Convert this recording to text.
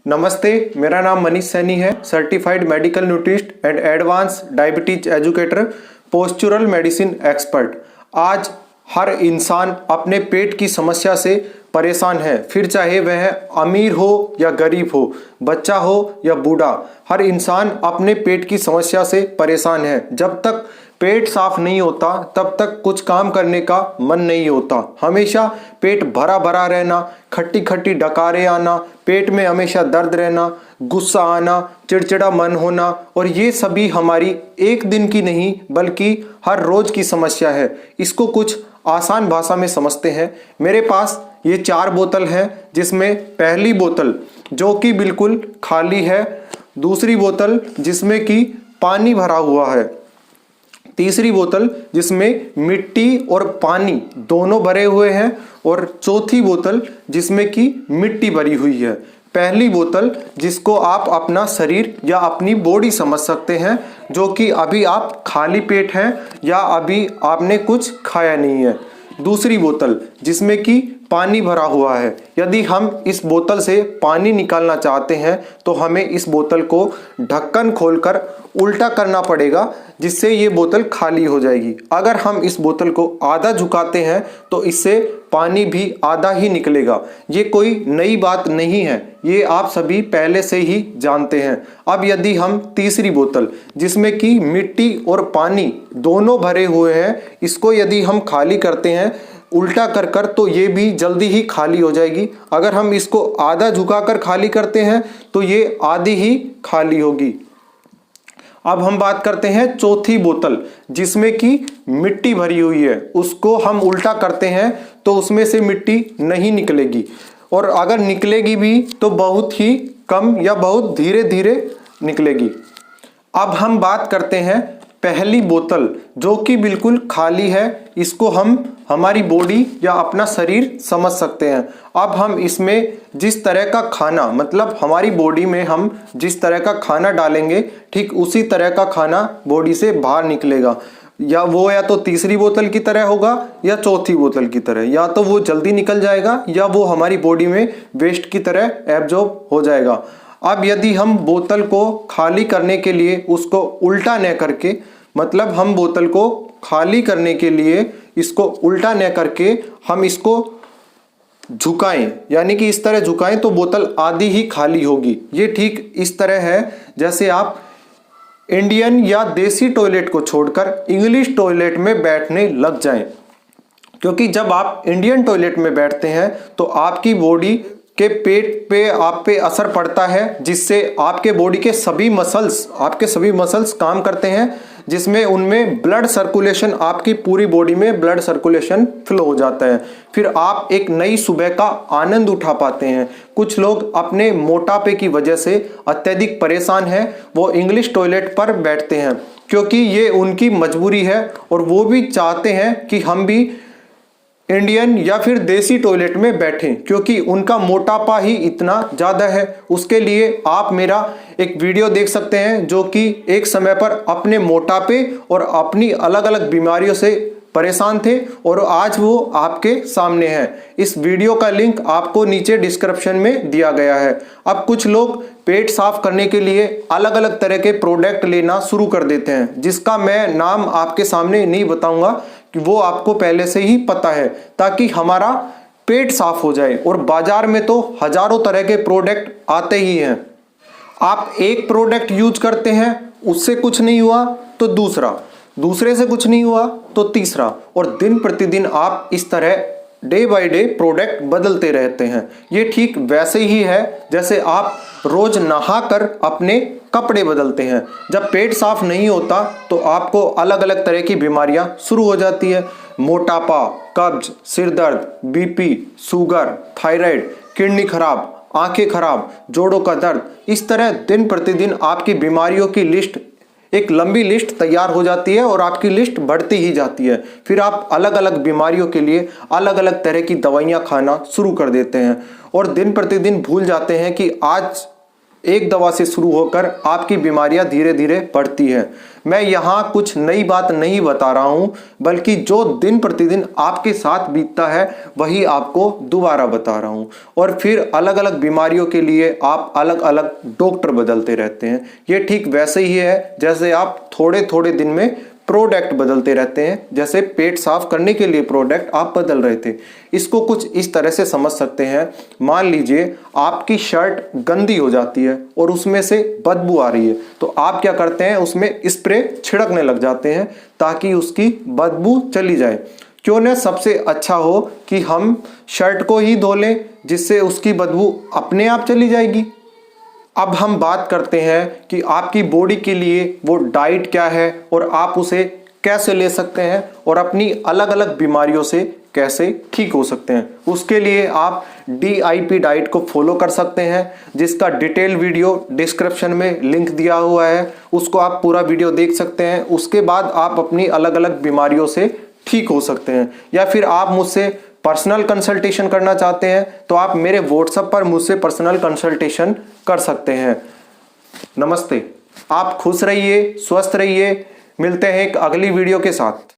नमस्ते, मेरा नाम मनीष सैनी है। Certified medical nutritionist and advance diabetes educator, postural medicine expert. आज हर इंसान अपने पेट की समस्या से परेशान है, फिर चाहे वह अमीर हो या गरीब हो, बच्चा हो या बूढ़ा। हर इंसान अपने पेट की समस्या से परेशान है। जब तक पेट साफ नहीं होता तब तक कुछ काम करने का मन नहीं होता। हमेशा पेट भरा भरा रहना, खट्टी खट्टी डकारें आना, पेट में हमेशा दर्द रहना, गुस्सा आना, चिड़चिड़ा मन होना, और ये सभी हमारी एक दिन की नहीं बल्कि हर रोज की समस्या है। इसको कुछ आसान भाषा में समझते हैं। मेरे पास ये 4 बोतल है, जिसमें पहली बोतल जो कि बिल्कुल खाली है, दूसरी बोतल जिसमें कि पानी भरा हुआ है, तीसरी बोतल जिसमें मिट्टी और पानी दोनों भरे हुए हैं, और चौथी बोतल जिसमें कि मिट्टी भरी हुई है। पहली बोतल जिसको आप अपना शरीर या अपनी बॉडी समझ सकते हैं, जो कि अभी आप खाली पेट हैं या अभी आपने कुछ खाया नहीं है। दूसरी बोतल जिसमें कि पानी भरा हुआ है। यदि हम इस बोतल से पानी निकालना चाहते हैं तो हमें इस बोतल को ढक्कन खोलकर उल्टा करना पड़ेगा, जिससे ये बोतल खाली हो जाएगी। अगर हम इस बोतल को आधा झुकाते हैं तो इससे पानी भी आधा ही निकलेगा। ये कोई नई बात नहीं है, ये आप सभी पहले से ही जानते हैं। अब यदि हम तीसरी बोतल जिसमें कि मिट्टी और पानी दोनों भरे हुए हैं, इसको यदि हम खाली करते हैं उल्टा कर तो ये भी जल्दी ही खाली हो जाएगी। अगर हम इसको आधा झुकाकर खाली करते हैं तो ये आधी ही खाली होगी। अब हम बात करते हैं चौथी बोतल जिसमें कि मिट्टी भरी हुई है। उसको हम उल्टा करते हैं तो उसमें से मिट्टी नहीं निकलेगी, और अगर निकलेगी भी तो बहुत ही कम या बहुत धीरे धीरे निकलेगी। अब हम बात करते हैं पहली बोतल जो कि बिल्कुल खाली है। इसको हम हमारी बॉडी या अपना शरीर समझ सकते हैं। अब हम इसमें जिस तरह का खाना, मतलब हमारी बॉडी में हम जिस तरह का खाना डालेंगे, ठीक उसी तरह का खाना बॉडी से बाहर निकलेगा। या तो तीसरी बोतल की तरह होगा या चौथी बोतल की तरह। या तो वो जल्दी निकल जाएगा या वो हमारी बॉडी में वेस्ट की तरह एब्जॉर्ब हो जाएगा। अब यदि हम बोतल को खाली करने के लिए उसको उल्टा न करके, मतलब हम बोतल को खाली करने के लिए इसको उल्टा न करके हम इसको झुकाएं, यानी कि इस तरह झुकाएं, तो बोतल आधी ही खाली होगी। ये ठीक इस तरह है जैसे आप इंडियन या देसी टॉयलेट को छोड़कर इंग्लिश टॉयलेट में बैठने लग जाएं। क्योंकि जब आप इंडियन टॉयलेट में बैठते हैं तो आपकी बॉडी के पेट पे आप पे असर पड़ता है, जिससे आपके बॉडी के सभी मसल्स काम करते हैं, जिसमें उनमें ब्लड सर्कुलेशन, आपकी पूरी बॉडी में ब्लड सर्कुलेशन फ्लो हो जाता है। फिर आप एक नई सुबह का आनंद उठा पाते हैं। कुछ लोग अपने मोटापे की वजह से अत्यधिक परेशान हैं, वो इंग्लिश टॉयलेट पर बैठते हैं क्योंकि ये उनकी मजबूरी है, और वो भी चाहते हैं कि हम भी इंडियन या फिर देसी टॉयलेट में बैठें, क्योंकि उनका मोटापा ही इतना ज़्यादा है। उसके लिए आप मेरा एक वीडियो देख सकते हैं जो कि एक समय पर अपने मोटापे और अपनी अलग अलग बीमारियों से परेशान थे, और आज वो आपके सामने है। इस वीडियो का लिंक आपको नीचे डिस्क्रिप्शन में दिया गया है। अब कुछ लोग पेट साफ करने के लिए अलग अलग तरह के प्रोडक्ट लेना शुरू कर देते हैं, जिसका मैं नाम आपके सामने नहीं बताऊंगा, कि वो आपको पहले से ही पता है, ताकि हमारा पेट साफ हो जाए। और बाजार में तो हजारों तरह के प्रोडक्ट आते ही हैं। आप एक प्रोडक्ट यूज करते हैं, उससे कुछ नहीं हुआ तो दूसरे से कुछ नहीं हुआ तो तीसरा, और दिन प्रतिदिन आप इस तरह डे बाय डे प्रोडक्ट बदलते रहते हैं। ये ठीक वैसे ही है जैसे आप रोज नहाकर अपने कपड़े बदलते हैं। जब पेट साफ नहीं होता तो आपको अलग अलग तरह की बीमारियां शुरू हो जाती है। मोटापा, कब्ज, सिर दर्द, बीपी, शुगर, थायराइड, किडनी खराब, आंखें खराब, जोड़ों का दर्द, इस तरह दिन प्रतिदिन आपकी बीमारियों की लिस्ट, एक लंबी लिस्ट तैयार हो जाती है, और आपकी लिस्ट बढ़ती ही जाती है। फिर आप अलग अलग बीमारियों के लिए अलग अलग तरह की दवाइयां खाना शुरू कर देते हैं, और दिन प्रतिदिन भूल जाते हैं कि आज एक दवा से शुरू होकर आपकी बीमारियां धीरे धीरे बढ़ती हैं। मैं यहाँ कुछ नई बात नहीं बता रहा हूँ, बल्कि जो दिन प्रतिदिन आपके साथ बीतता है वही आपको दोबारा बता रहा हूँ। और फिर अलग अलग बीमारियों के लिए आप अलग अलग डॉक्टर बदलते रहते हैं। ये ठीक वैसे ही है जैसे आप थोड़े थोड़े दिन में प्रोडक्ट बदलते रहते हैं। जैसे पेट साफ करने के लिए प्रोडक्ट आप बदल रहे थे, इसको कुछ इस तरह से समझ सकते हैं। मान लीजिए आपकी शर्ट गंदी हो जाती है और उसमें से बदबू आ रही है, तो आप क्या करते हैं, उसमें स्प्रे छिड़कने लग जाते हैं ताकि उसकी बदबू चली जाए। क्यों न सबसे अच्छा हो कि हम शर्ट को ही धो लें, जिससे उसकी बदबू अपने आप चली जाएगी। अब हम बात करते हैं कि आपकी बॉडी के लिए वो डाइट क्या है और आप उसे कैसे ले सकते हैं और अपनी अलग अलग बीमारियों से कैसे ठीक हो सकते हैं। उसके लिए आप DIP डाइट को फॉलो कर सकते हैं, जिसका डिटेल वीडियो डिस्क्रिप्शन में लिंक दिया हुआ है, उसको आप पूरा वीडियो देख सकते हैं। उसके बाद आप अपनी अलग अलग बीमारियों से ठीक हो सकते हैं। या फिर आप मुझसे पर्सनल कंसल्टेशन करना चाहते हैं तो आप मेरे व्हाट्सएप पर मुझसे पर्सनल कंसल्टेशन कर सकते हैं। नमस्ते, आप खुश रहिए, स्वस्थ रहिए। मिलते हैं एक अगली वीडियो के साथ।